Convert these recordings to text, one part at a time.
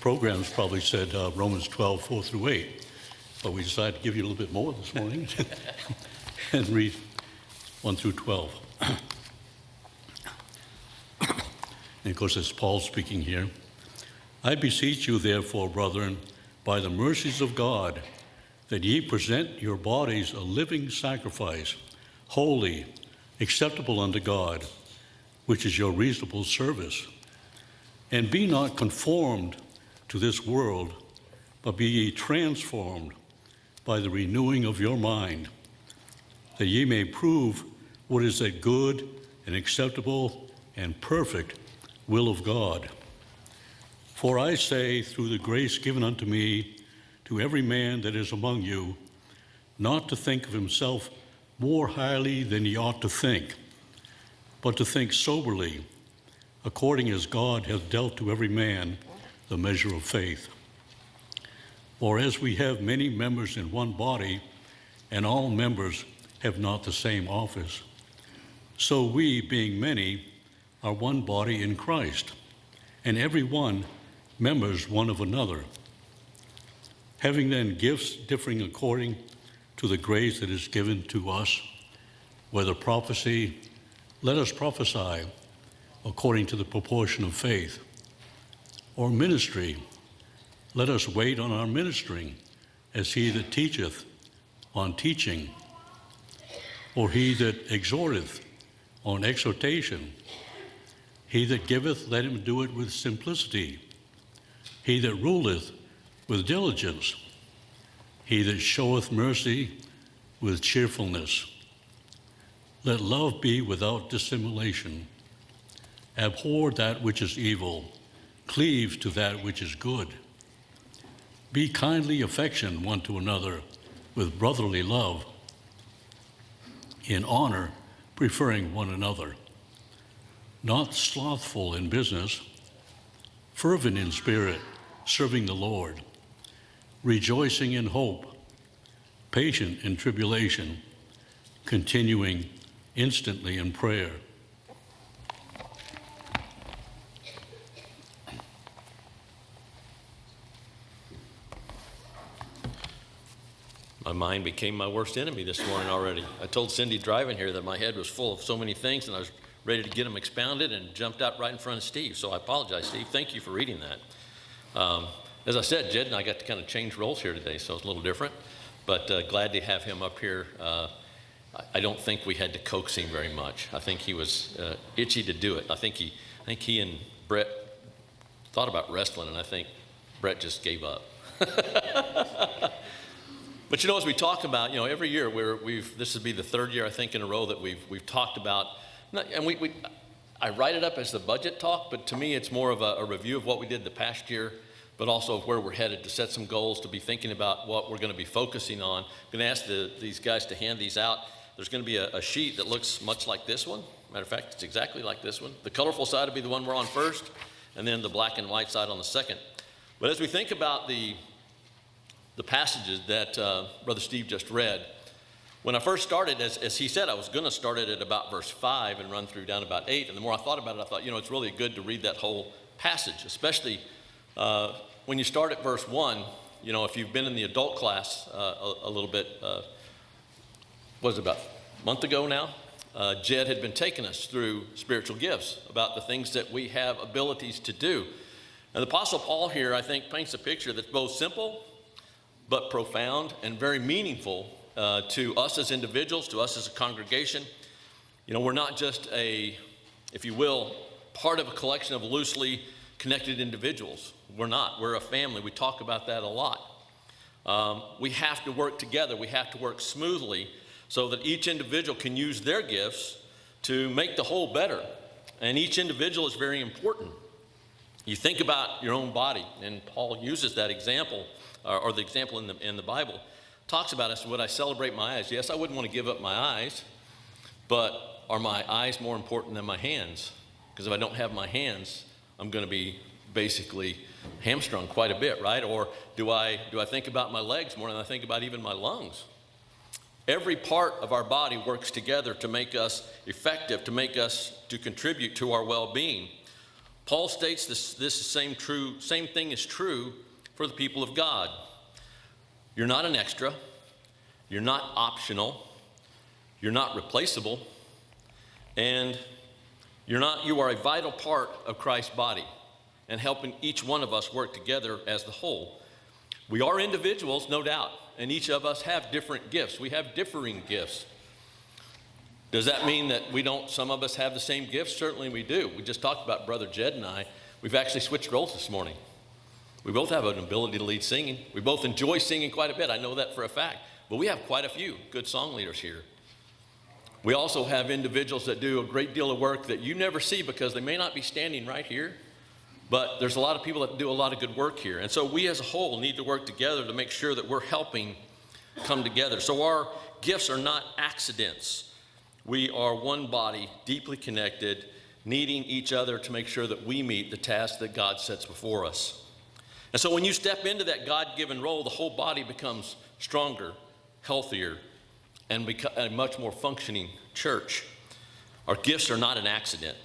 programs probably said Romans 12, 4 through 8, but we decided to give you a little bit more this morning and read 1 through 12. And of course, it's Paul speaking here. I beseech you, therefore, brethren, by the mercies of God, that ye present your bodies a living sacrifice, holy, acceptable unto God, which is your reasonable service. And be not conformed to this world, but be ye transformed by the renewing of your mind, that ye may prove what is that good and acceptable and perfect will of God. For I say, through the grace given unto me, to every man that is among you, not to think of himself more highly than he ought to think, but to think soberly, according as God hath dealt to every man the measure of faith. For as we have many members in one body, and all members have not the same office, so we, being many, are one body in Christ, and every one members one of another. Having then gifts differing according to the grace that is given to us, whether prophecy, let us prophesy according to the proportion of faith, or ministry, let us wait on our ministering, as he that teacheth on teaching, or he that exhorteth on exhortation. He that giveth, let him do it with simplicity. He that ruleth, with diligence. He that showeth mercy, with cheerfulness. Let love be without dissimulation. Abhor that which is evil. Cleave to that which is good. Be kindly affectioned one to another with brotherly love, in honor preferring one another. Not slothful in business, fervent in spirit, serving the Lord, rejoicing in hope, patient in tribulation, continuing instantly in prayer. My mind became my worst enemy this morning already. I told Cindy driving here that my head was full of so many things, and I was ready to get them expounded and jumped out right in front of Steve. So I apologize, Steve. Thank you for reading that. As I said, Jed and I got to kind of change roles here today, so it's a little different. But glad to have him up here. I don't think we had to coax him very much. I think he was itchy to do it. I think he and Brett thought about wrestling, and I think Brett just gave up. But as we talk about, every year this would be the third year I think in a row that we've talked about, and I write it up as the budget talk, but to me it's more of a review of what we did the past year, but also of where we're headed, to set some goals, to be thinking about what we're going to be focusing on. I'm going to ask these guys to hand these out. There's going to be a sheet that looks much like this one. Matter of fact, it's exactly like this one. The colorful side will be the one we're on first, and then the black and white side on the second. But as we think about the passages that Brother Steve just read, when I first started, as he said, I was going to start it at about verse 5 and run through down about 8. And the more I thought about it, I thought, it's really good to read that whole passage, especially when you start at verse 1. If you've been in the adult class a little bit, was it about a month ago now? Jed had been taking us through spiritual gifts, about the things that we have abilities to do. And the Apostle Paul here, I think, paints a picture that's both simple but profound and very meaningful to us as individuals, to us as a congregation. We're not just if you will, part of a collection of loosely connected individuals. We're not. We're a family. We talk about that a lot. We have to work together. We have to work smoothly so that each individual can use their gifts to make the whole better. And each individual is very important. You think about your own body, and Paul uses that example, or the example in the Bible, talks about us. Would I celebrate my eyes? Yes, I wouldn't want to give up my eyes, but are my eyes more important than my hands? Because if I don't have my hands, I'm going to be basically hamstrung quite a bit, right? Or do I think about my legs more than I think about even my lungs? Every part of our body works together to make us effective, to contribute to our well-being. Paul states this same thing is true for the people of God. You're not an extra. You're not optional. You're not replaceable. And you are a vital part of Christ's body and helping each one of us work together as the whole. We are individuals, no doubt, and each of us have different gifts. We have differing gifts. Does that mean that some of us have the same gifts? Certainly we do. We just talked about Brother Jed and I. We've actually switched roles this morning. We both have an ability to lead singing. We both enjoy singing quite a bit. I know that for a fact. But we have quite a few good song leaders here. We also have individuals that do a great deal of work that you never see because they may not be standing right here. But there's a lot of people that do a lot of good work here. And so we as a whole need to work together to make sure that we're helping come together. So our gifts are not accidents. We are one body, deeply connected, needing each other to make sure that we meet the task that God sets before us. And so when you step into that God-given role, the whole body becomes stronger, healthier, and a much more functioning church. Our gifts are not an accident.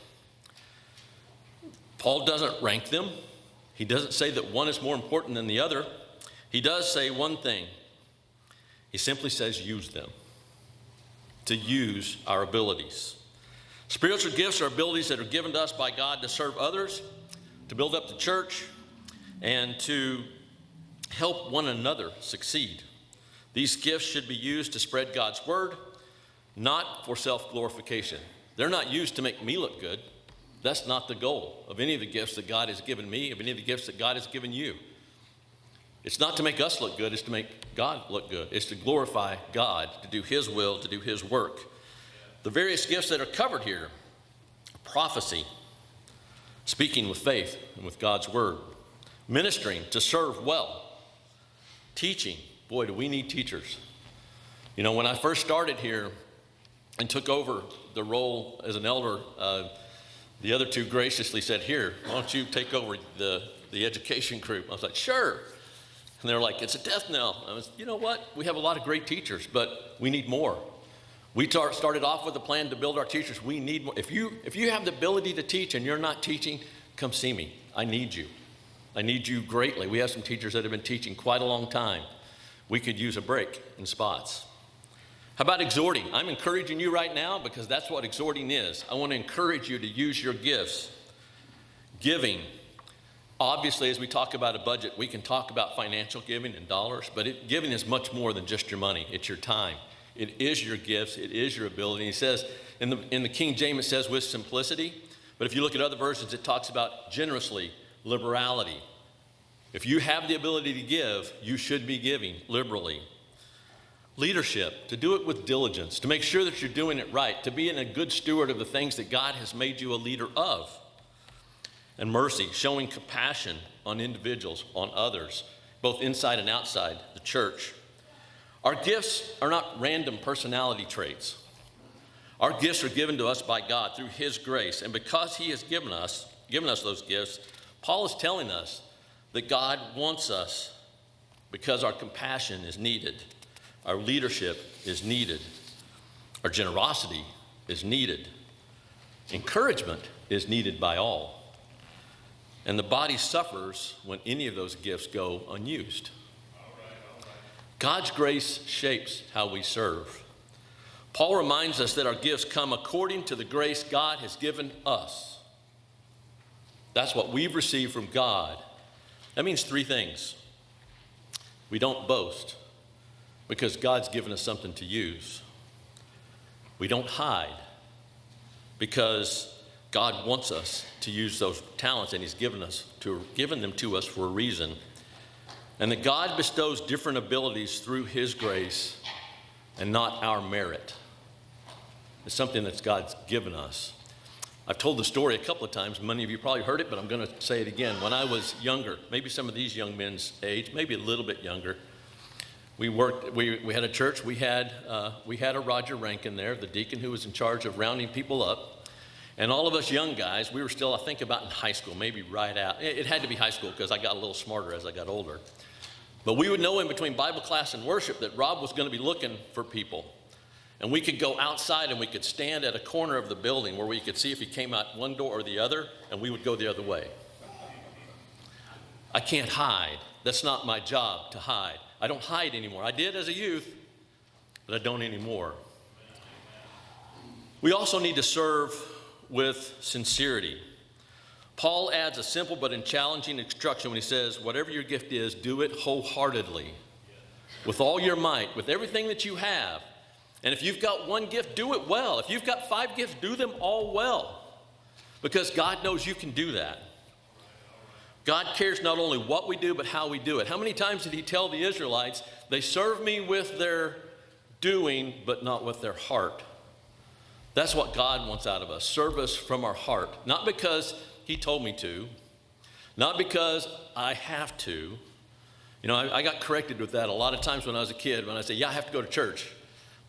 Paul doesn't rank them. He doesn't say that one is more important than the other. He does say one thing. He simply says use them. To use our abilities. Spiritual gifts are abilities that are given to us by God to serve others, to build up the church, and to help one another succeed. These gifts should be used to spread God's word, not for self-glorification. They're not used to make me look good. That's not the goal of any of the gifts that God has given me, of any of the gifts that God has given you. It's not to make us look good, it's to make God look good. It's to glorify God, to do his will, to do his work. The various gifts that are covered here: prophecy, speaking with faith and with God's word, ministering, to serve well, teaching. Boy, do we need teachers. You know, when I first started here and took over the role as an elder, the other two graciously said, "Here, why don't you take over the education group?" I was like, "Sure." And they're like, "It's a death knell." I was, you know what? We have a lot of great teachers, but we need more. We started off with a plan to build our teachers. We need more. If you have the ability to teach and you're not teaching, come see me. I need you. I need you greatly. We have some teachers that have been teaching quite a long time. We could use a break in spots. How about exhorting? I'm encouraging you right now because that's what exhorting is. I want to encourage you to use your gifts. Giving. Obviously, as we talk about a budget, we can talk about financial giving in dollars, but giving is much more than just your money. It's your time. It is your gifts. It is your ability. He says, in the King James, it says with simplicity, but if you look at other versions, it talks about generously, liberality. If you have the ability to give, you should be giving liberally. Leadership, to do it with diligence, to make sure that you're doing it right, to be a good steward of the things that God has made you a leader of. And mercy, showing compassion on individuals, on others, both inside and outside the church. Our gifts are not random personality traits. Our gifts are given to us by God through his grace. And because he has given us those gifts, Paul is telling us that God wants us because our compassion is needed. Our leadership is needed. Our generosity is needed. Encouragement is needed by all. And the body suffers when any of those gifts go unused. God's grace shapes how we serve. Paul reminds us that our gifts come according to the grace God has given us. That's what we've received from God. That means three things. We don't boast because God's given us something to use. We don't hide because God wants us to use those talents, and he's given them to us for a reason. And that God bestows different abilities through his grace and not our merit. It's something that God's given us. I've told the story a couple of times. Many of you probably heard it, but I'm going to say it again. When I was younger, maybe some of these young men's age, maybe a little bit younger, we had a church. We had a Roger Rankin there, the deacon who was in charge of rounding people up. And all of us young guys, we were still, I think, about in high school, maybe right out. It had to be high school because I got a little smarter as I got older. But we would know in between Bible class and worship that Rob was going to be looking for people. And we could go outside and we could stand at a corner of the building where we could see if he came out one door or the other, and we would go the other way. I can't hide. That's not my job to hide. I don't hide anymore. I did as a youth, but I don't anymore. We also need to serve with sincerity. Paul adds a simple but challenging instruction when he says, whatever your gift is, do it wholeheartedly, with all your might, with everything that you have. And if you've got one gift, do it well. If you've got 5 gifts, do them all well, because God knows you can do that. God cares not only what we do, but how we do it. How many times did he tell the Israelites, they serve me with their doing, but not with their heart? That's what God wants out of us, service from our heart. Not because he told me to, not because I have to. You know, I got corrected with that a lot of times when I was a kid, when I said, yeah, I have to go to church.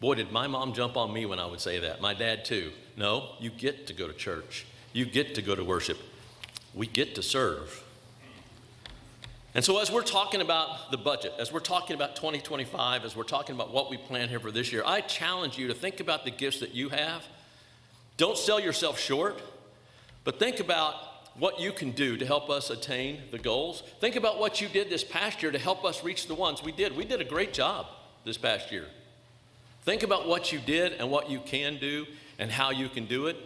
Boy, did my mom jump on me when I would say that. My dad too. No, you get to go to church. You get to go to worship. We get to serve. And so as we're talking about the budget, as we're talking about 2025, as we're talking about what we plan here for this year, I challenge you to think about the gifts that you have. Don't sell yourself short, but think about what you can do to help us attain the goals. Think about what you did this past year to help us reach the ones we did. We did a great job this past year. Think about what you did and what you can do and how you can do it,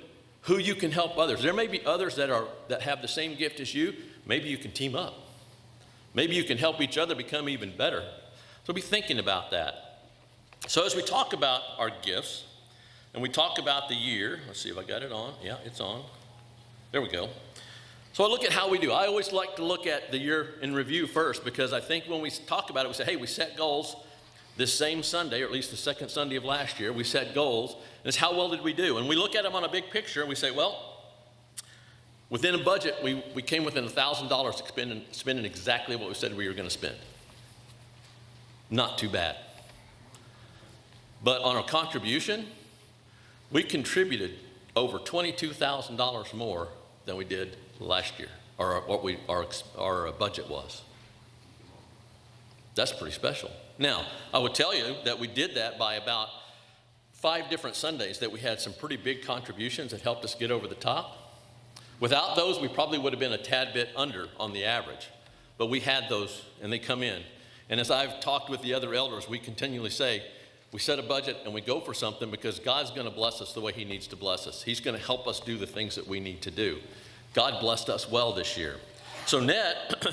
who you can help others. There may be others that have the same gift as you. Maybe you can team up. Maybe you can help each other become even better. So be thinking about that. So as we talk about our gifts and we talk about the year, let's see if I got it on. Yeah, it's on. There we go. So I look at how we do. I always like to look at the year in review first, because I think when we talk about it, we say, hey, we set goals this same Sunday, or at least the second Sunday of last year. We set goals, and it's how well did we do? And we look at them on a big picture, and we say, well, within a budget, we came within $1,000 spending exactly what we said we were going to spend. Not too bad. But on our contribution, we contributed over $22,000 more than we did last year, or what our budget was. That's pretty special. Now, I would tell you that we did that by about 5 different Sundays that we had some pretty big contributions that helped us get over the top. Without those, we probably would have been a tad bit under on the average. But we had those, and they come in. And as I've talked with the other elders, we continually say, we set a budget and we go for something because God's going to bless us the way he needs to bless us. He's going to help us do the things that we need to do. God blessed us well this year. So net,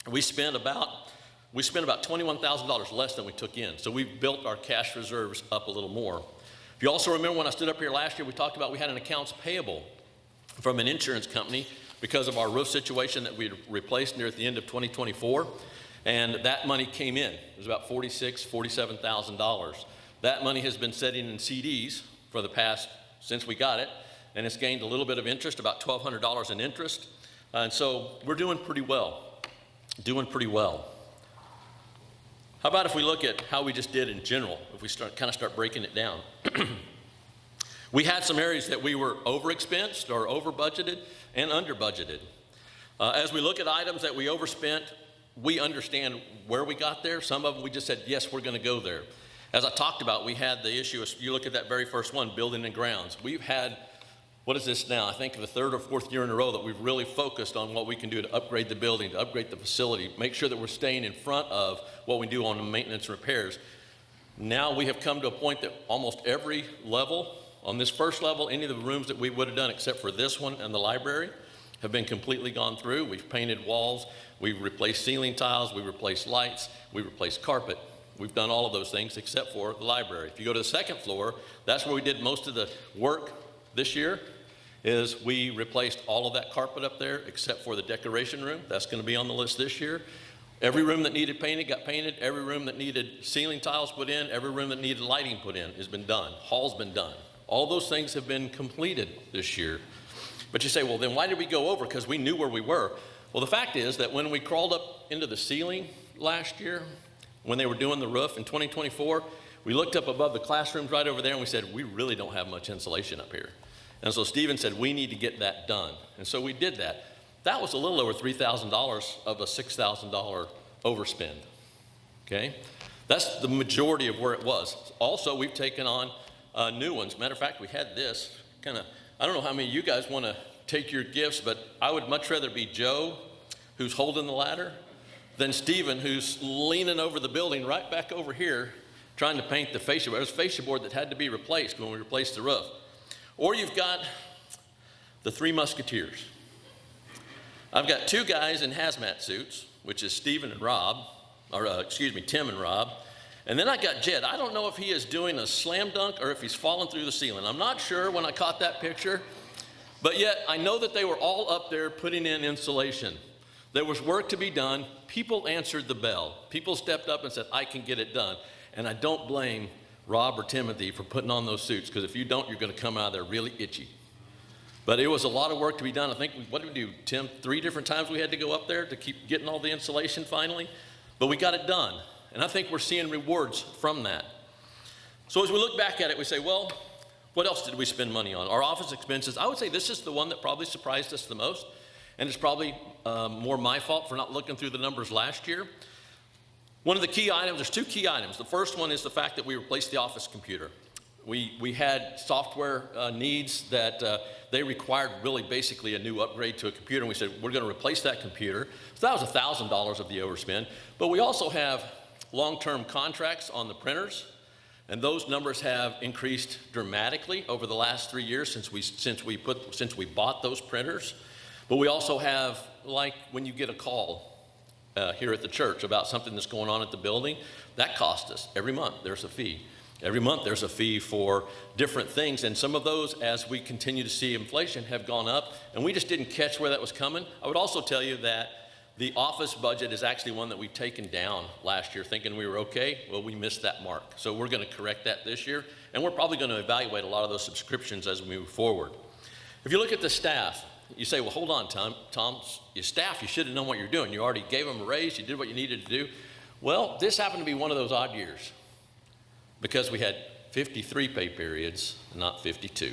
we spent about $21,000 less than we took in. So we've built our cash reserves up a little more. If you also remember when I stood up here last year, we talked about we had an accounts payable from an insurance company because of our roof situation that we replaced near at the end of 2024. And that money came in. It was about $47,000. That money has been sitting in CDs for the past, since we got it, and it's gained a little bit of interest, about $1,200 in interest. And so we're doing pretty well, How about if we look at how we just did in general, if we start breaking it down? We had some areas that we were overexpensed or over budgeted and under budgeted. As we look at items that we overspent, we understand where we got there. Some of them we just said, yes, we're going to go there. As I talked about, we had the issue, you look at that very first one, building and grounds. We've had, what is this now? I think the 3rd or 4th year in a row that we've really focused on what we can do to upgrade the building, to upgrade the facility, make sure that we're staying in front of what we do on the maintenance and repairs. Now we have come to a point that almost every level, on this first level, any of the rooms that we would have done except for this one and the library have been completely gone through. We've painted walls, we've replaced ceiling tiles, we've replaced lights, we've replaced carpet. We've done all of those things except for the library. If you go to the 2nd floor, that's where we did most of the work this year, is we replaced all of that carpet up there except for the decoration room. That's going to be on the list this year. Every room that needed painted got painted. Every room that needed ceiling tiles put in, every room that needed lighting put in has been done. Hall's been done. All those things have been completed this year. But you say, well, then why did we go over? Because we knew where we were. Well, the fact is that when we crawled up into the ceiling last year, when they were doing the roof in 2024, we looked up above the classrooms right over there and we said, we really don't have much insulation up here. And so Stephen said, we need to get that done. And so we did that. That was a little over $3,000 of a $6,000 overspend, okay? That's the majority of where it was. Also, we've taken on new ones. Matter of fact, we had this kind of, I don't know how many of you guys want to take your gifts, but I would much rather be Joe, who's holding the ladder, than Stephen, who's leaning over the building right back over here trying to paint the fascia board. It was fascia board that had to be replaced when we replaced the roof. Or you've got the Three Musketeers. I've got two guys in hazmat suits, which is Stephen and Rob, or Tim and Rob. And then I got Jed. I don't know if he is doing a slam dunk or if he's falling through the ceiling. I'm not sure when I caught that picture, but yet I know that they were all up there putting in insulation. There was work to be done. People answered the bell. People stepped up and said, I can get it done. And I don't blame Rob or Timothy for putting on those suits, because if you don't, you're going to come out of there really itchy. But it was a lot of work to be done. I think, what did we do, Tim? 3 different times we had to go up there to keep getting all the insulation finally. But we got it done. And I think we're seeing rewards from that. So as we look back at it, we say, well, what else did we spend money on? Our office expenses, I would say this is the one that probably surprised us the most. And it's probably more my fault for not looking through the numbers last year. One of the key items, there's 2 key items. The first one is the fact that we replaced the office computer. We had software needs that they required really basically a new upgrade to a computer, and we said, we're going to replace that computer. So that was $1,000 of the overspend. But we also have long-term contracts on the printers, and those numbers have increased dramatically over the last 3 years since we bought those printers. But we also have, like when you get a call here at the church about something that's going on at the building, that costs us. Every month there's a fee. Every month there's a fee for different things, and some of those, as we continue to see inflation, have gone up, and we just didn't catch where that was coming. I would also tell you that the office budget is actually one that we've taken down last year, thinking we were okay. Well, we missed that mark. So we're going to correct that this year, and we're probably going to evaluate a lot of those subscriptions as we move forward. If you look at the staff, you say, well, hold on, Tom, your staff, you should have known what you're doing. You already gave them a raise. You did what you needed to do. Well, this happened to be one of those odd years because we had 53 pay periods, not 52.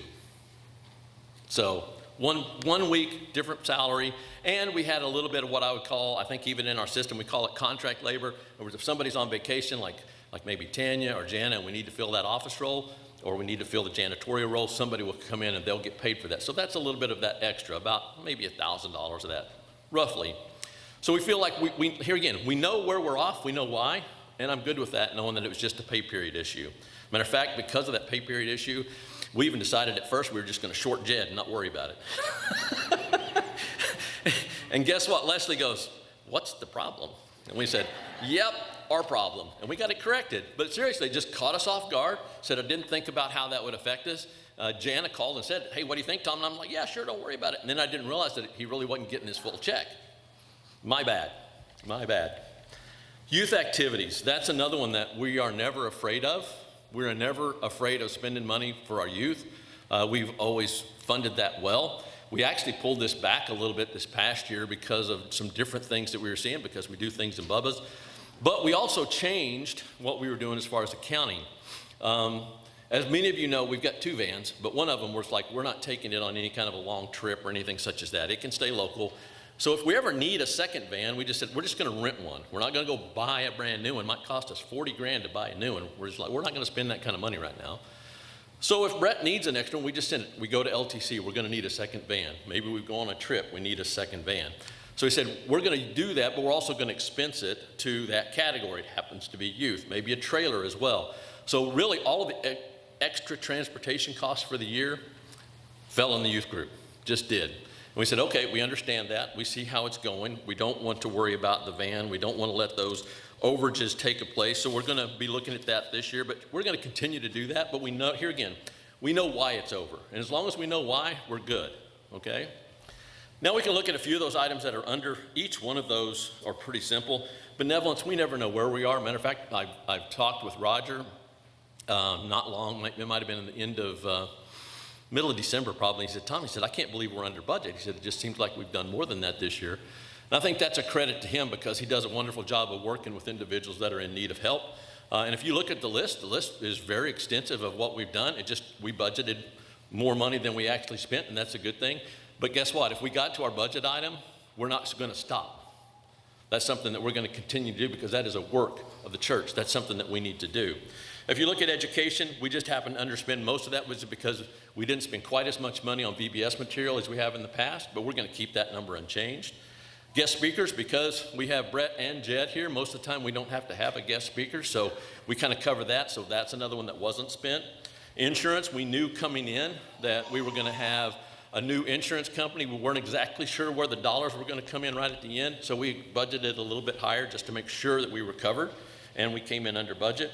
So one week, different salary, and we had a little bit of what I would call, I think even in our system, we call it contract labor. In other words, if somebody's on vacation, like maybe Tanya or Jana, and we need to fill that office role, or we need to fill the janitorial role, somebody will come in and they'll get paid for that. So that's a little bit of that extra, about maybe $1,000 of that, roughly. So we feel like we here again, we know where we're off, we know why, and I'm good with that, knowing that it was just a pay period issue. Matter of fact, because of that pay period issue, we even decided at first we were just going to short Jed and not worry about it. And guess what? Leslie goes, what's the problem? And we said, yep, our problem. And we got it corrected. But seriously, it just caught us off guard, said I didn't think about how that would affect us. Jana called and said, hey, what do you think, Tom? And I'm like, yeah, sure, don't worry about it. And then I didn't realize that he really wasn't getting his full check. My bad. Youth activities, that's another one that we are never afraid of. We are never afraid of spending money for our youth. We've always funded that well. We actually pulled this back a little bit this past year because of some different things that we were seeing, because we do things in Bubba's. But we also changed what we were doing as far as accounting. As many of you know, we've got 2 vans, but one of them was like, we're not taking it on any kind of a long trip or anything such as that. It can stay local. So if we ever need a second van, we just said, we're just going to rent one. We're not going to go buy a brand new one. It might cost us $40,000 to buy a new one. We're not going to spend that kind of money right now. So if Brett needs an extra one, we just send it. We go to LTC, we're going to need a second van. Maybe we go on a trip, we need a second van. So he said, we're going to do that, but we're also going to expense it to that category. It happens to be youth, maybe a trailer as well. So really all of the extra transportation costs for the year fell in the youth group, just did. And we said, okay, we understand that. We see how it's going. We don't want to worry about the van. We don't want to let those overages take a place. So we're going to be looking at that this year, but we're going to continue to do that. But we know, here again, we know why it's over. And as long as we know why, we're good, okay? Now we can look at a few of those items that are under. Each one of those are pretty simple. Benevolence, we never know where we are. Matter of fact, I've talked with Roger not long. It might have been in the end of middle of December probably. He said, Tom, I can't believe we're under budget. He said, it just seems like we've done more than that this year. And I think that's a credit to him because he does a wonderful job of working with individuals that are in need of help. And if you look at the list is very extensive of what we've done. We budgeted more money than we actually spent, and that's a good thing. But guess what? If we got to our budget item, we're not going to stop. That's something that we're going to continue to do because that is a work of the church. That's something that we need to do. If you look at education, we just happened to underspend. Most of that was because we didn't spend quite as much money on VBS material as we have in the past, but we're going to keep that number unchanged. Guest speakers, because we have Brett and Jed here, most of the time we don't have to have a guest speaker, so we kind of cover that, so that's another one that wasn't spent. Insurance, we knew coming in that we were going to have a new insurance company. We weren't exactly sure where the dollars were going to come in right at the end, so we budgeted a little bit higher just to make sure that we were covered, and we came in under budget.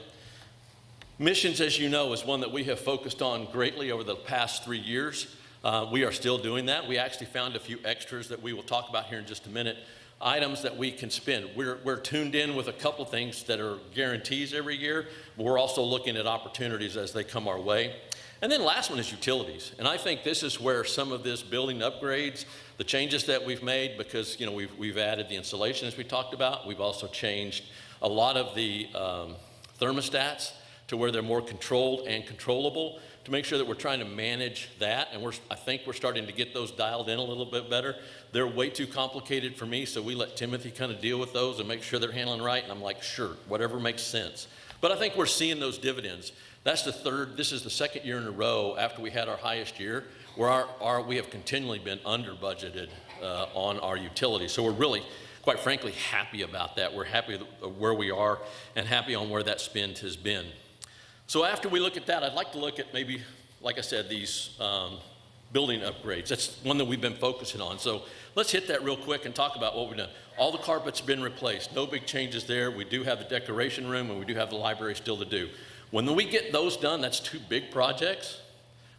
Missions, as you know, is one that we have focused on greatly over the past 3 years. We are still doing that. We actually found a few extras that we will talk about here in just a minute, items that we can spend. We're tuned in with a couple things that are guarantees every year, but we're also looking at opportunities as they come our way. And then last one is utilities. And I think this is where some of this building upgrades, the changes that we've made, because we've added the insulation as we talked about. We've also changed a lot of the thermostats to where they're more controlled and controllable, to make sure that we're trying to manage that. And I think we're starting to get those dialed in a little bit better. They're way too complicated for me, so we let Timothy kind of deal with those and make sure they're handling right. And I'm like, sure, whatever makes sense. But I think we're seeing those dividends. This is the second year in a row after we had our highest year where we have continually been under budgeted on our utilities. So we're really, quite frankly, happy about that. We're happy where we are and happy on where that spend has been. So after we look at that, I'd like to look at maybe, like I said, these building upgrades. That's one that we've been focusing on. So let's hit that real quick and talk about what we've done. All the carpets have been replaced. No big changes there. We do have the decoration room and we do have the library still to do. When we get those done, that's 2 big projects.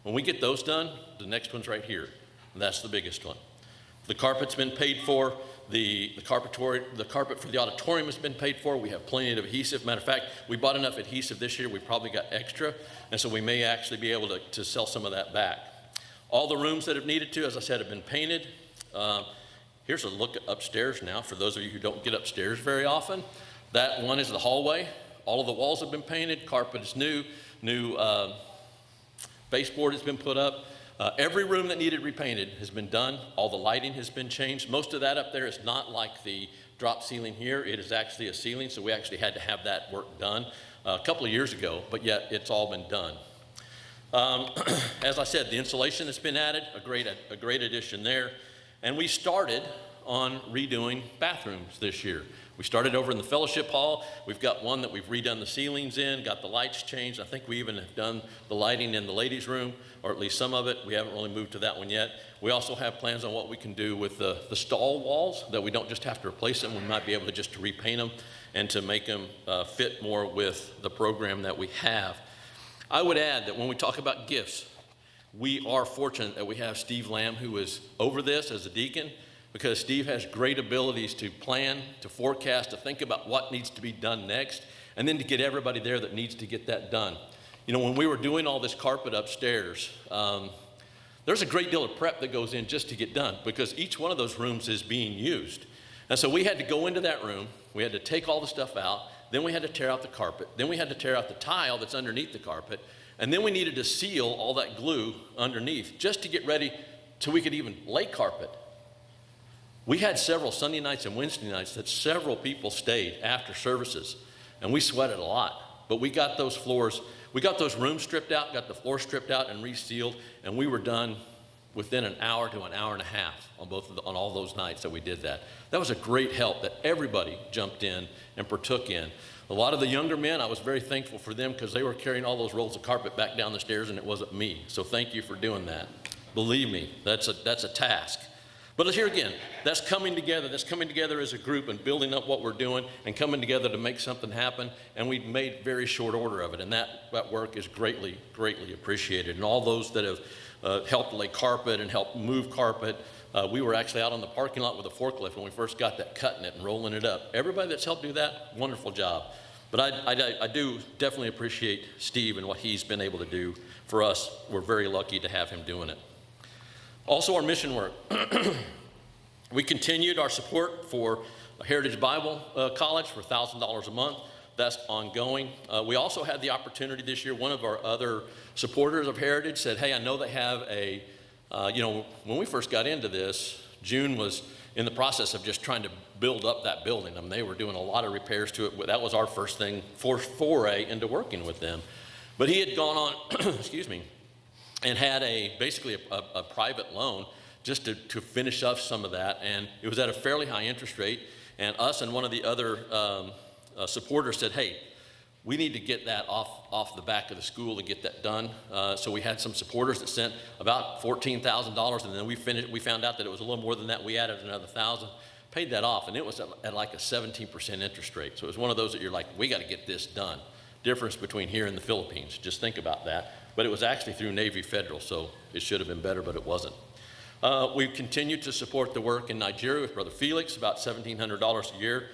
When we get those done, the next one's right here. And that's the biggest one. The carpet's been paid for. The carpet for the auditorium has been paid for. We have plenty of adhesive. Matter of fact, we bought enough adhesive this year, we probably got extra. And so we may actually be able to sell some of that back. All the rooms that have needed to, as I said, have been painted. Here's a look upstairs now for those of you who don't get upstairs very often. That one is the hallway. All of the walls have been painted. Carpet is new. New baseboard has been put up. Every room that needed repainted has been done. All the lighting has been changed. Most of that up there is not like the drop ceiling here. It is actually a ceiling, so we actually had to have that work done a couple of years ago, but yet it's all been done. As I said, the insulation has been added, a great addition there. And we started on redoing bathrooms this year. We started over in the fellowship hall. We've got one that we've redone the ceilings in, got the lights changed. I think we even have done the lighting in the ladies' room, or at least some of it. We haven't really moved to that one yet. We also have plans on what we can do with the stall walls, that we don't just have to replace them. We might be able to just repaint them and to make them fit more with the program that we have. I would add that when we talk about gifts, we are fortunate that we have Steve Lamb, who is over this as a deacon, because Steve has great abilities to plan, to forecast, to think about what needs to be done next, and then to get everybody there that needs to get that done. When we were doing all this carpet upstairs, there's a great deal of prep that goes in just to get done, because each one of those rooms is being used. And so we had to go into that room, we had to take all the stuff out, then we had to tear out the carpet, then we had to tear out the tile that's underneath the carpet, and then we needed to seal all that glue underneath just to get ready till we could even lay carpet. We had several Sunday nights and Wednesday nights that several people stayed after services, and we sweated a lot. But we got those rooms stripped out, got the floor stripped out and resealed, and we were done within an hour to an hour and a half on all those nights that we did that. That was a great help that everybody jumped in and partook in. A lot of the younger men, I was very thankful for them because they were carrying all those rolls of carpet back down the stairs, and it wasn't me. So thank you for doing that. Believe me, that's a task. But here again, that's coming together. That's coming together as a group and building up what we're doing and coming together to make something happen. And we've made very short order of it. And that work is greatly, greatly appreciated. And all those that have helped lay carpet and helped move carpet, we were actually out on the parking lot with a forklift when we first got that, cutting it and rolling it up. Everybody that's helped do that, wonderful job. But I do definitely appreciate Steve and what he's been able to do for us. We're very lucky to have him doing it. Also, our mission work. We continued our support for Heritage Bible College for $1,000 a month. That's ongoing. We also had the opportunity this year, one of our other supporters of Heritage said, hey, I know they have when we first got into this, June was in the process of just trying to build up that building. I mean, they were doing a lot of repairs to it. That was our first foray into working with them. But he had gone on, excuse me, and had basically a private loan just to finish up some of that. And it was at a fairly high interest rate. And us and one of the other supporters said, hey, we need to get that off the back of the school to get that done. So we had some supporters that sent about $14,000, and then we found out that it was a little more than that. We added another $1,000, paid that off, and it was at like a 17% interest rate. So it was one of those that you're like, we got to get this done. Difference between here and the Philippines, just think about that. But it was actually through Navy Federal, so it should have been better, but it wasn't. We've continued to support the work in Nigeria with Brother Felix, about $1,700 a year.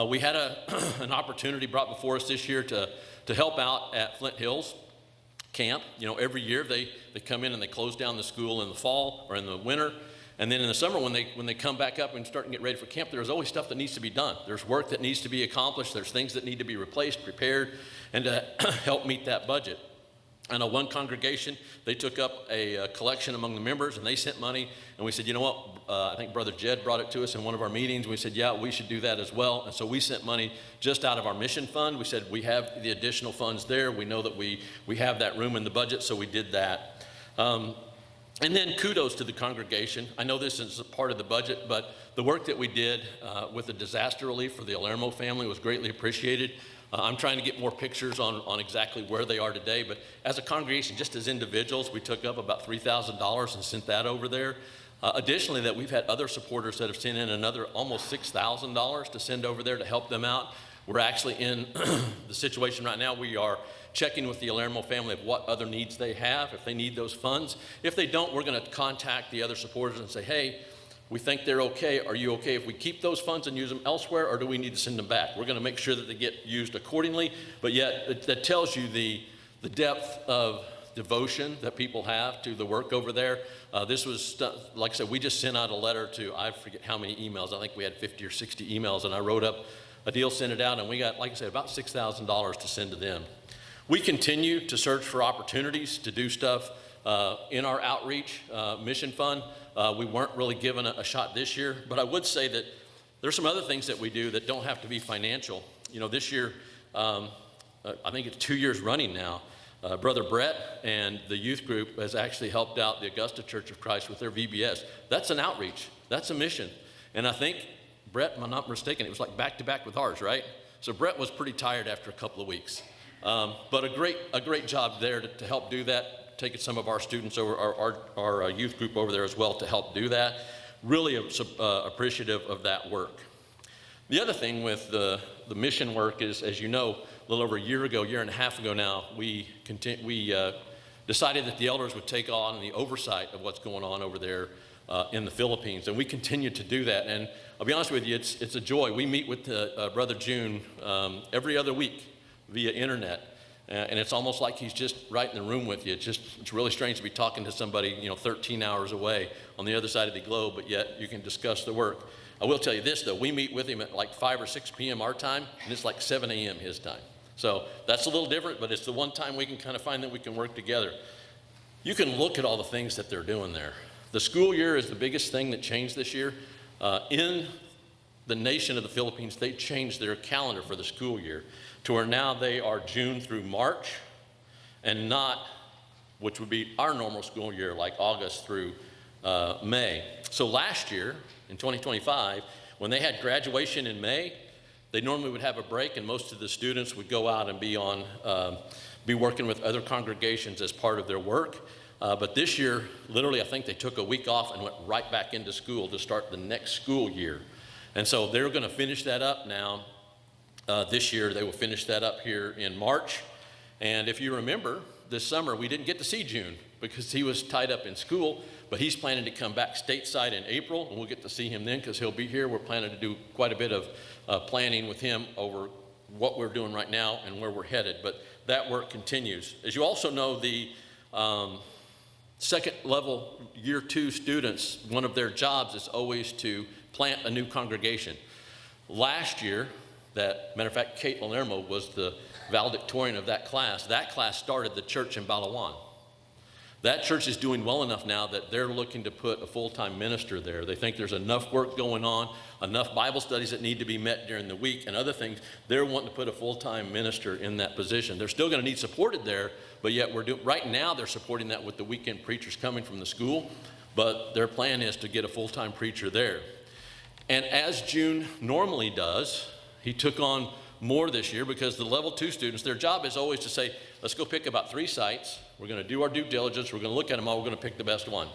We had an opportunity brought before us this year to help out at Flint Hills Camp. You know, every year they come in and they close down the school in the fall or in the winter. And then in the summer, when they come back up and start to get ready for camp, there's always stuff that needs to be done. There's work that needs to be accomplished. There's things that need to be replaced, prepared, and to help meet that budget. I know one congregation, they took up a collection among the members, and they sent money. And we said, you know what, I think Brother Jed brought it to us in one of our meetings. We said, yeah, we should do that as well. And so we sent money just out of our mission fund. We said, we have the additional funds there. We know that we have that room in the budget, so we did that. And then kudos to the congregation. I know this is a part of the budget, but the work that we did with the disaster relief for the Alermo family was greatly appreciated. I'm trying to get more pictures on exactly where they are today, but as a congregation, just as individuals, we took up about $3,000 and sent that over there. Additionally, that we've had other supporters that have sent in another almost $6,000 to send over there to help them out. We're actually in the situation right now. We are checking with the Alermo family of what other needs they have, if they need those funds. If they don't, we're going to contact the other supporters and say, hey, we think they're okay. Are you okay if we keep those funds and use them elsewhere, or do we need to send them back? We're going to make sure that they get used accordingly, but yet that tells you the depth of devotion that people have to the work over there. This was, like I said, we just sent out a letter to, I forget how many emails. I think we had 50 or 60 emails, and I wrote up a deal, sent it out, and we got, like I said, about $6,000 to send to them. We continue to search for opportunities to do stuff in our outreach mission fund. We weren't really given a shot this year, but I would say that there's some other things that we do that don't have to be financial. You know, this year, I think it's 2 years running now, Brother Brett and the youth group has actually helped out the Augusta Church of Christ with their VBS. That's an outreach. That's a mission. And I think, Brett, if I'm not mistaken, it was like back to back with ours, right? So Brett was pretty tired after a couple of weeks. But a great job there to help do that, taking some of our students over, our youth group over there as well to help do that. Really appreciative of that work. The other thing with the mission work is, as you know, a little over a year and a half ago now, we decided that the elders would take on the oversight of what's going on over there in the Philippines, and we continue to do that. And I'll be honest with you, it's a joy. We meet with Brother June every other week via internet, and it's almost like he's just right in the room with you. It's really strange to be talking to somebody 13 hours away on the other side of the globe, but yet you can discuss the work. I will tell you this though, we meet with him at like 5 or 6 p.m. our time, and it's like 7 a.m. his time. So that's a little different, but it's the one time we can kind of find that we can work together. You can look at all the things that they're doing there. The school year is the biggest thing that changed this year. In the nation of the Philippines, they changed their calendar for the school year to where now they are June through March and not, which would be our normal school year, like August through May. So last year, in 2025, when they had graduation in May, they normally would have a break, and most of the students would go out and be working with other congregations as part of their work. But this year, literally, I think they took a week off and went right back into school to start the next school year. And so they're going to finish that up now. This year, they will finish that up here in March. And if you remember, this summer, we didn't get to see June because he was tied up in school, but he's planning to come back stateside in April, and we'll get to see him then because he'll be here. We're planning to do quite a bit of planning with him over what we're doing right now and where we're headed, but that work continues. As you also know, the second level year 2 students, one of their jobs is always to plant a new congregation. Last year, matter of fact, Kate Lalermo was the valedictorian of that class. That class started the church in Balawan. That church is doing well enough now that they're looking to put a full-time minister there. They think there's enough work going on, enough Bible studies that need to be met during the week and other things. They're wanting to put a full-time minister in that position. They're still going to need supported there, but yet right now they're supporting that with the weekend preachers coming from the school, but their plan is to get a full-time preacher there. And as June normally does, he took on more this year because the level 2 students, their job is always to say, let's go pick about 3 sites. We're going to do our due diligence. We're going to look at them all. We're going to pick the best one.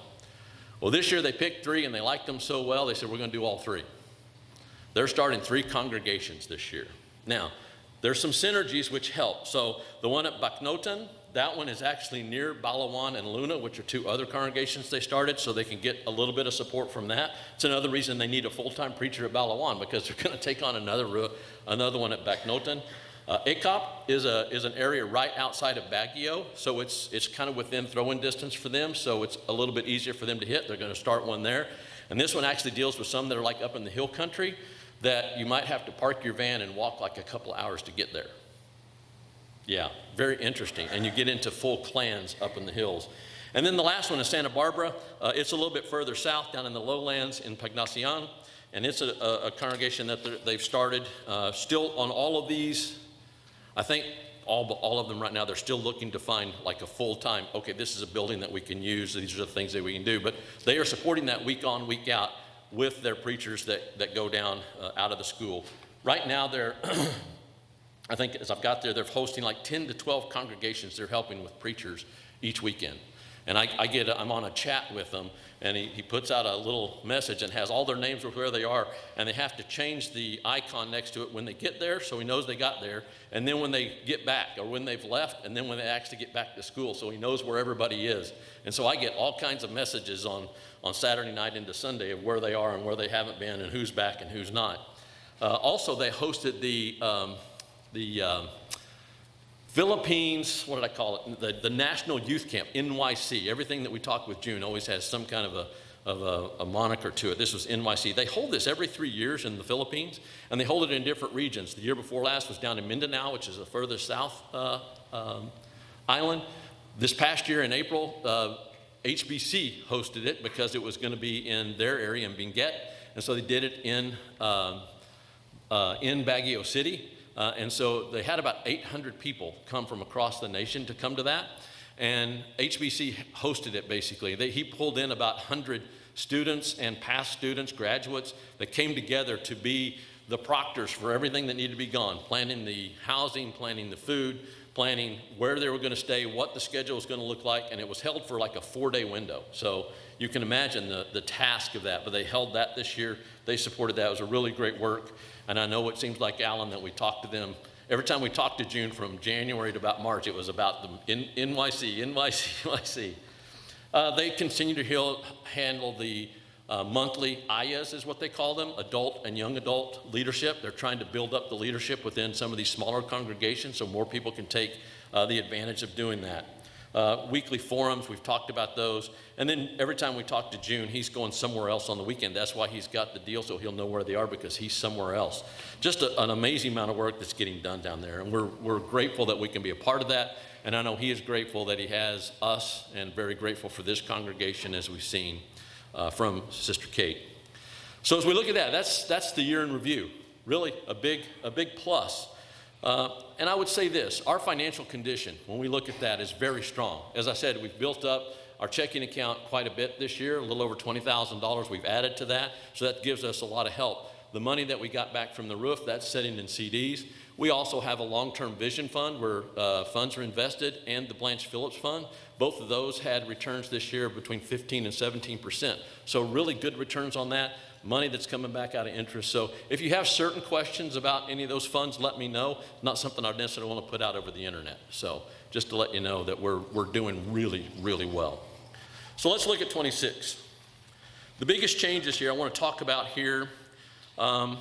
Well, this year they picked 3 and they liked them so well, they said, we're going to do all 3. They're starting 3 congregations this year. Now, there's some synergies which help. So the one at Baknotan, that one is actually near Balawan and Luna, which are 2 other congregations they started, so they can get a little bit of support from that. It's another reason they need a full-time preacher at Balawan, because they're going to take on another one at Baknotan. Ekop is an area right outside of Baguio, so it's kind of within throw-in distance for them, so it's a little bit easier for them to hit. They're going to start one there. And this one actually deals with some that are like up in the hill country that you might have to park your van and walk like a couple hours to get there. Yeah, very interesting. And you get into full clans up in the hills. And then the last one is Santa Barbara. It's a little bit further south, down in the lowlands in Pagnacion. And it's a congregation that they've started. Still on all of these, I think all of them right now, they're still looking to find like a full-time, okay, this is a building that we can use. These are the things that we can do. But they are supporting that week on, week out with their preachers that go down out of the school. Right now, they're I think as I've got there, they're hosting like 10 to 12 congregations they're helping with preachers each weekend. And I'm on a chat with them, and he puts out a little message and has all their names of where they are, and they have to change the icon next to it when they get there, so he knows they got there, and then when they get back, or when they've left, and then when they actually get back to school, so he knows where everybody is. And so I get all kinds of messages on Saturday night into Sunday of where they are and where they haven't been and who's back and who's not. Also, they hosted the Philippines, what did I call it? The National Youth Camp, NYC. Everything that we talk with June always has some kind of a moniker to it. This was NYC. They hold this every 3 years in the Philippines, and they hold it in different regions. The year before last was down in Mindanao, which is the furthest south island. This past year in April, HBC hosted it because it was going to be in their area in Benguet, and so they did it in Baguio City. And so they had about 800 people come from across the nation to come to that. And HBC hosted it basically. He pulled in about 100 students and past students, graduates, that came together to be the proctors for everything that needed to be gone, planning the housing, planning the food, planning where they were going to stay, what the schedule was going to look like. And it was held for like a 4-day window. So you can imagine the task of that. But they held that this year. They supported that. It was a really great work. And I know it seems like, Alan, that we talked to them. Every time we talked to June from January to about March, it was about the NYC. They continue to handle the monthly IAs is what they call them, adult and young adult leadership. They're trying to build up the leadership within some of these smaller congregations so more people can take the advantage of doing that. Weekly forums, we've talked about those. And then every time we talk to June, he's going somewhere else on the weekend. That's why he's got the deal, so he'll know where they are because he's somewhere else. Just an amazing amount of work that's getting done down there. And we're grateful that we can be a part of that. And I know he is grateful that he has us and very grateful for this congregation as we've seen from Sister Kate. So as we look at that, that's the year in review. Really a big plus. And I would say this, our financial condition, when we look at that, is very strong. As I said, we've built up our checking account quite a bit this year, a little over $20,000 we've added to that, so that gives us a lot of help. The money that we got back from the roof, that's sitting in CDs. We also have a long-term vision fund where funds are invested, and the Blanche Phillips Fund. Both of those had returns this year between 15 and 17%. So really good returns on that. Money that's coming back out of interest. So if you have certain questions about any of those funds, let me know. Not something I necessarily want to put out over the internet. So just to let you know that we're doing really, really well. So let's look at 26. The biggest change this year I want to talk about here of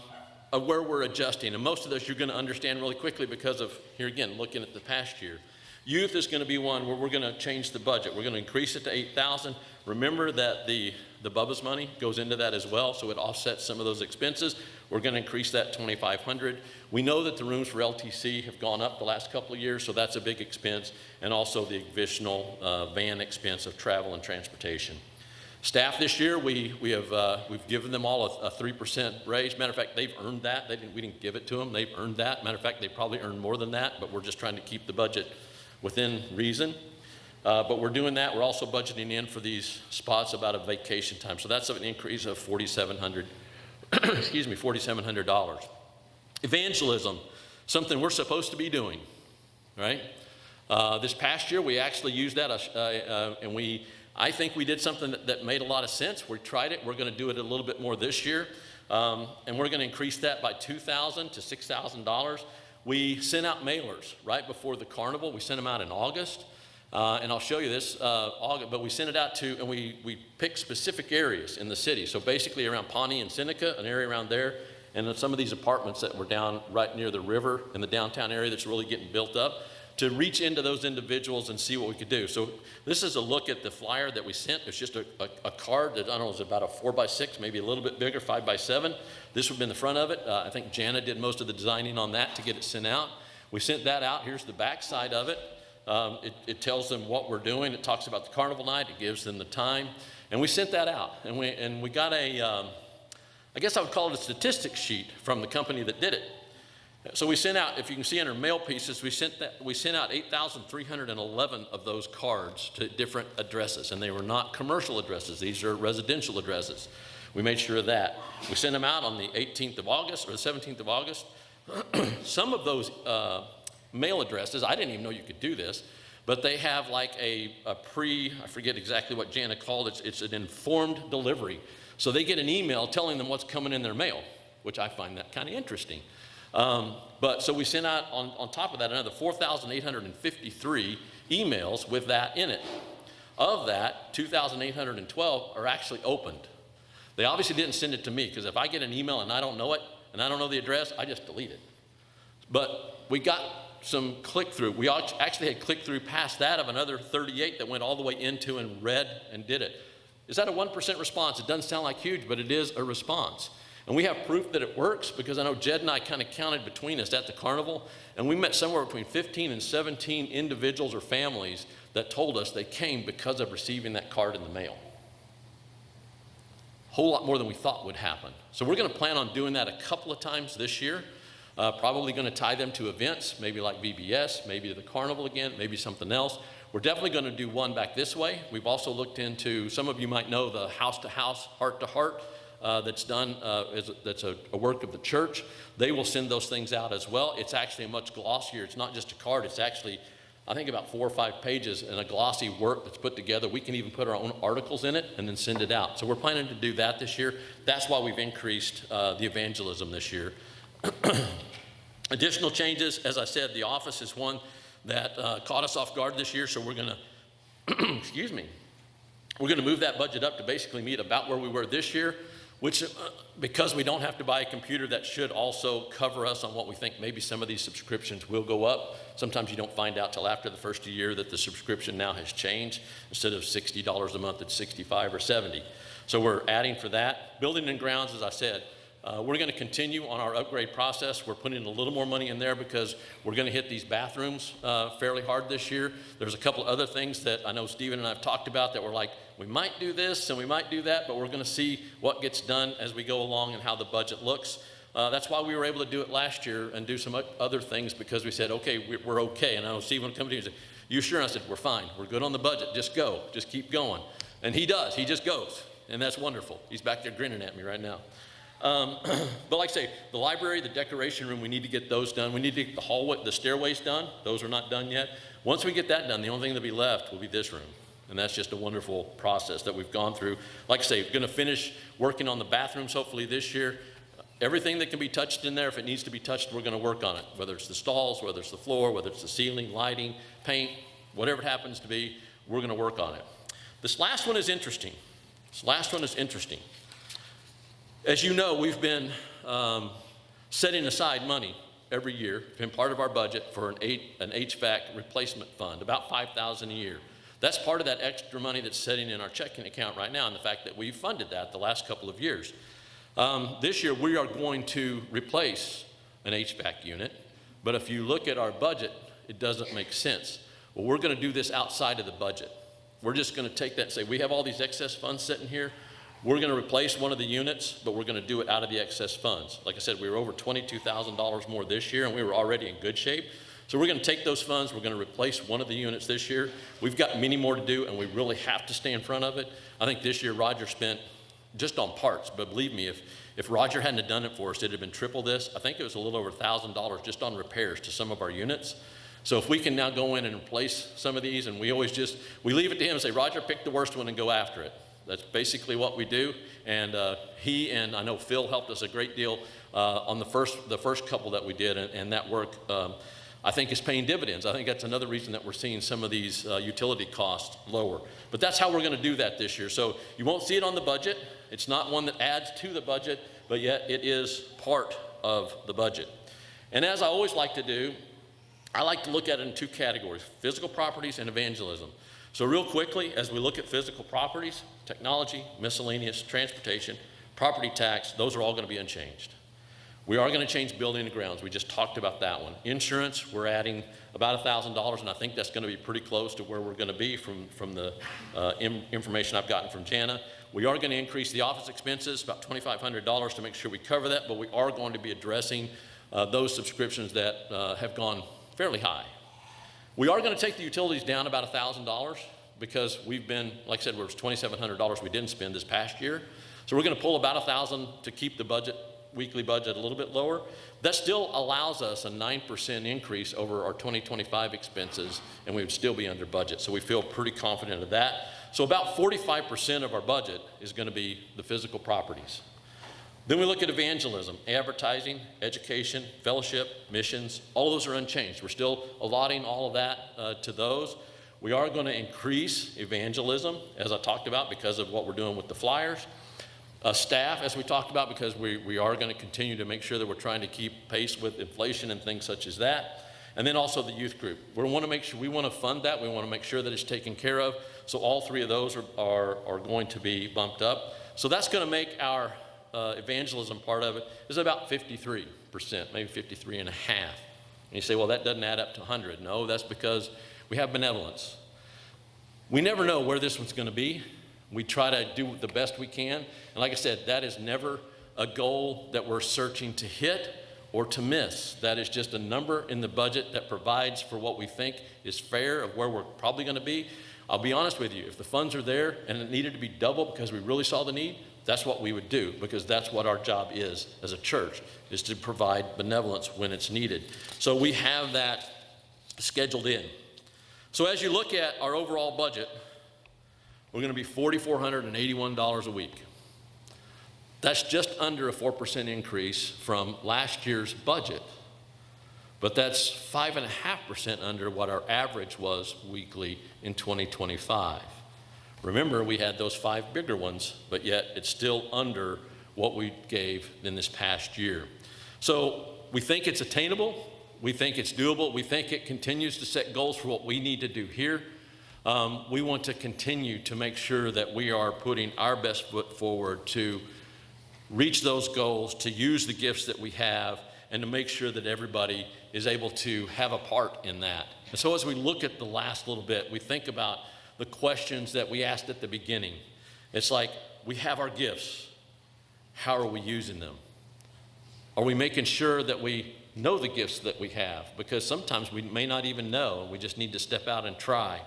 where we're adjusting. And most of those you're going to understand really quickly because of, here again, looking at the past year. Youth is going to be one where we're going to change the budget. We're going to increase it to $8,000. Remember that the Bubba's money goes into that as well, so it offsets some of those expenses. We're going to increase that $2,500. We know that the rooms for LTC have gone up the last couple of years, so that's a big expense, and also the additional van expense of travel and transportation. Staff this year, we've given them all a 3% raise. Matter of fact, they've earned that. We didn't give it to them. They've earned that. Matter of fact, they probably earned more than that, but we're just trying to keep the budget within reason. But we're doing that. We're also budgeting in for these spots about a vacation time. So that's an increase of $4,700. Excuse me, $4,700. Evangelism, something we're supposed to be doing, right? This past year, we actually used that, and I think we did something that made a lot of sense. We tried it. We're going to do it a little bit more this year, and we're going to increase that by $2,000 to $6,000. We sent out mailers right before the carnival. We sent them out in August, and I'll show you this, August, but we sent it out to, and we picked specific areas in the city. So basically around Pawnee and Seneca, an area around there, and then some of these apartments that were down right near the river in the downtown area that's really getting built up, to reach into those individuals and see what we could do. So this is a look at the flyer that we sent. It's just a card that, I don't know, is about a 4x6, maybe a little bit bigger, 5x7. This would have been the front of it. I think Jana did most of the designing on that to get it sent out. We sent that out. Here's the back side of it. It tells them what we're doing. It talks about the carnival night. It gives them the time. And we sent that out. And we got I guess I would call it a statistics sheet from the company that did it. So we sent out, if you can see in our mail pieces, we sent out 8,311 of those cards to different addresses, and they were not commercial addresses. These are residential addresses. We made sure of that. We sent them out on the 18th of August or the 17th of August. Some of those mail addresses, I didn't even know you could do this, but they have like I forget exactly what Jana called it. It's an informed delivery. So they get an email telling them what's coming in their mail, which I find that kind of interesting. But so we sent out on top of that another 4,853 emails with that in it. Of that, 2,812 are actually opened. They obviously didn't send it to me, because if I get an email and I don't know it and I don't know the address, I just delete it. But we got some click-through. We actually had click-through past that of another 38 that went all the way into and read and did it. Is that a 1% response? It doesn't sound like huge, but it is a response. And we have proof that it works, because I know Jed and I kind of counted between us at the carnival, and we met somewhere between 15 and 17 individuals or families that told us they came because of receiving that card in the mail. A whole lot more than we thought would happen. So we're going to plan on doing that a couple of times this year. Probably going to tie them to events, maybe like VBS, maybe the carnival again, maybe something else. We're definitely going to do one back this way. We've also looked into, some of you might know, the house-to-house, heart-to-heart. That's done, that's a work of the church. They will send those things out as well. It's actually a much glossier. It's not just a card. It's actually, I think, about 4 or 5 pages and a glossy work that's put together. We can even put our own articles in it and then send it out. So we're planning to do that this year. That's why we've increased the evangelism this year. Additional changes, as I said, the office is one that caught us off guard this year. So we're going to, excuse me, we're going to move that budget up to basically meet about where we were this year. Which, because we don't have to buy a computer, that should also cover us on what we think maybe some of these subscriptions will go up. Sometimes you don't find out till after the first year that the subscription now has changed. Instead of $60 a month, it's $65 or $70. So we're adding for that. Building and grounds, as I said, we're going to continue on our upgrade process. We're putting a little more money in there because we're going to hit these bathrooms fairly hard this year. There's a couple other things that I know Stephen and I have talked about that we're like, we might do this and we might do that, but we're going to see what gets done as we go along and how the budget looks. That's why we were able to do it last year and do some other things, because we said, okay, we're okay. And I know Stephen would come to me and say, you sure? And I said, we're fine. We're good on the budget. Just go. Just keep going. And he does. He just goes. And that's wonderful. He's back there grinning at me right now. But like I say, the library, the decoration room, we need to get those done. We need to get the hallway, the stairways done. Those are not done yet. Once we get that done, the only thing that'll be left will be this room. And that's just a wonderful process that we've gone through. Like I say, we're going to finish working on the bathrooms hopefully this year. Everything that can be touched in there, if it needs to be touched, we're going to work on it. Whether it's the stalls, whether it's the floor, whether it's the ceiling, lighting, paint, whatever it happens to be, we're going to work on it. This last one is interesting. As you know, we've been setting aside money every year, been part of our budget for an HVAC replacement fund, about $5,000 a year. That's part of that extra money that's sitting in our checking account right now, and the fact that we've funded that the last couple of years. This year, we are going to replace an HVAC unit, but if you look at our budget, it doesn't make sense. Well, we're going to do this outside of the budget. We're just going to take that and say, we have all these excess funds sitting here. We're going to replace one of the units, but we're going to do it out of the excess funds. Like I said, we were over $22,000 more this year, and we were already in good shape. So we're going to take those funds, we're going to replace one of the units this year. We've got many more to do, and we really have to stay in front of it. I think this year Roger spent, just on parts, but believe me, if Roger hadn't have done it for us, it'd have been triple this. I think it was a little over $1,000 just on repairs to some of our units. So if we can now go in and replace some of these, and we leave it to him and say, Roger, pick the worst one and go after it. That's basically what we do. And he and I know Phil helped us a great deal on the first couple that we did, and that work I think is paying dividends. I think that's another reason that we're seeing some of these utility costs lower. But that's how we're going to do that this year. So you won't see it on the budget. It's not one that adds to the budget, but yet it is part of the budget. And as I always like to do, I like to look at it in two categories: physical properties and evangelism. So real quickly, as we look at physical properties, technology, miscellaneous, transportation, property tax, those are all going to be unchanged. We are going to change building and grounds. We just talked about that one. Insurance, we're adding about $1,000, and I think that's going to be pretty close to where we're going to be from the information I've gotten from Jana. We are going to increase the office expenses, about $2,500 to make sure we cover that, but we are going to be addressing those subscriptions that have gone fairly high. We are going to take the utilities down about $1,000 because we've been, like I said, it was $2,700 we didn't spend this past year. So we're going to pull about $1,000 to keep the weekly budget a little bit lower. That still allows us a 9% increase over our 2025 expenses, and we would still be under budget. So we feel pretty confident of that. So about 45% of our budget is going to be the physical properties. Then we look at evangelism, advertising, education, fellowship, missions. All of those are unchanged. We're still allotting all of that to those. We are going to increase evangelism, as I talked about, because of what we're doing with the flyers. Staff, as we talked about, because we are going to continue to make sure that we're trying to keep pace with inflation and things such as that. And then also the youth group. We want to fund that. We want to make sure that it's taken care of. So all three of those are going to be bumped up. So that's going to make our evangelism part of it is about 53%, maybe 53 and a half. And you say, well, that doesn't add up to 100. No, that's because we have benevolence. We never know where this one's going to be. We try to do the best we can. And like I said, that is never a goal that we're searching to hit or to miss. That is just a number in the budget that provides for what we think is fair of where we're probably going to be. I'll be honest with you, if the funds are there and it needed to be double because we really saw the need, that's what we would do, because that's what our job is as a church, is to provide benevolence when it's needed. So we have that scheduled in. So as you look at our overall budget, we're going to be $4,481 a week. That's just under a 4% increase from last year's budget, but that's 5.5% under what our average was weekly in 2025. Remember, we had those 5 bigger ones, but yet it's still under what we gave in this past year. So we think it's attainable. We think it's doable. We think it continues to set goals for what we need to do here. We want to continue to make sure that we are putting our best foot forward to reach those goals, to use the gifts that we have, and to make sure that everybody is able to have a part in that. And so as we look at the last little bit, we think about the questions that we asked at the beginning. It's like, we have our gifts. How are we using them? Are we making sure that we know the gifts that we have? Because sometimes we may not even know. We just need to step out and try.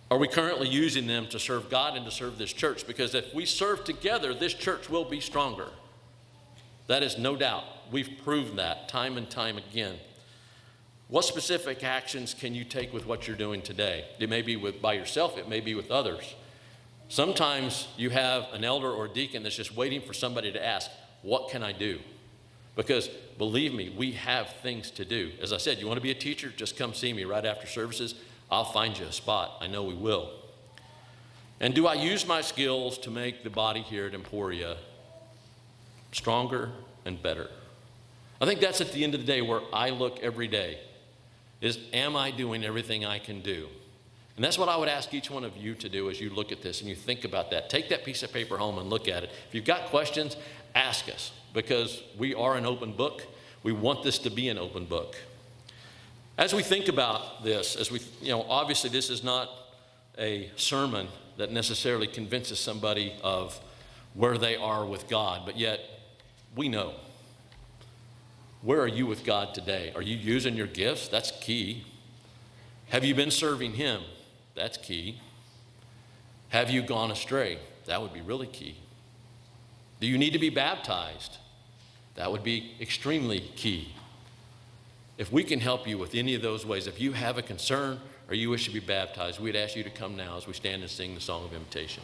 Are we currently using them to serve God and to serve this church? Because if we serve together, this church will be stronger. That is no doubt. We've proved that time and time again. What specific actions can you take with what you're doing today? It may be by yourself, it may be with others. Sometimes you have an elder or a deacon that's just waiting for somebody to ask, what can I do? Because believe me, we have things to do. As I said, you want to be a teacher? Just come see me right after services. I'll find you a spot. I know we will. And do I use my skills to make the body here at Emporia stronger and better? I think that's at the end of the day where I look every day, is am I doing everything I can do? And that's what I would ask each one of you to do as you look at this and you think about that. Take that piece of paper home and look at it. If you've got questions, ask us, because we are an open book. We want this to be an open book. As we think about this, obviously this is not a sermon that necessarily convinces somebody of where they are with God, but yet we know. Where are you with God today? Are you using your gifts? That's key. Have you been serving Him? That's key. Have you gone astray? That would be really key. Do you need to be baptized? That would be extremely key. If we can help you with any of those ways, if you have a concern or you wish to be baptized, we'd ask you to come now as we stand and sing the song of invitation.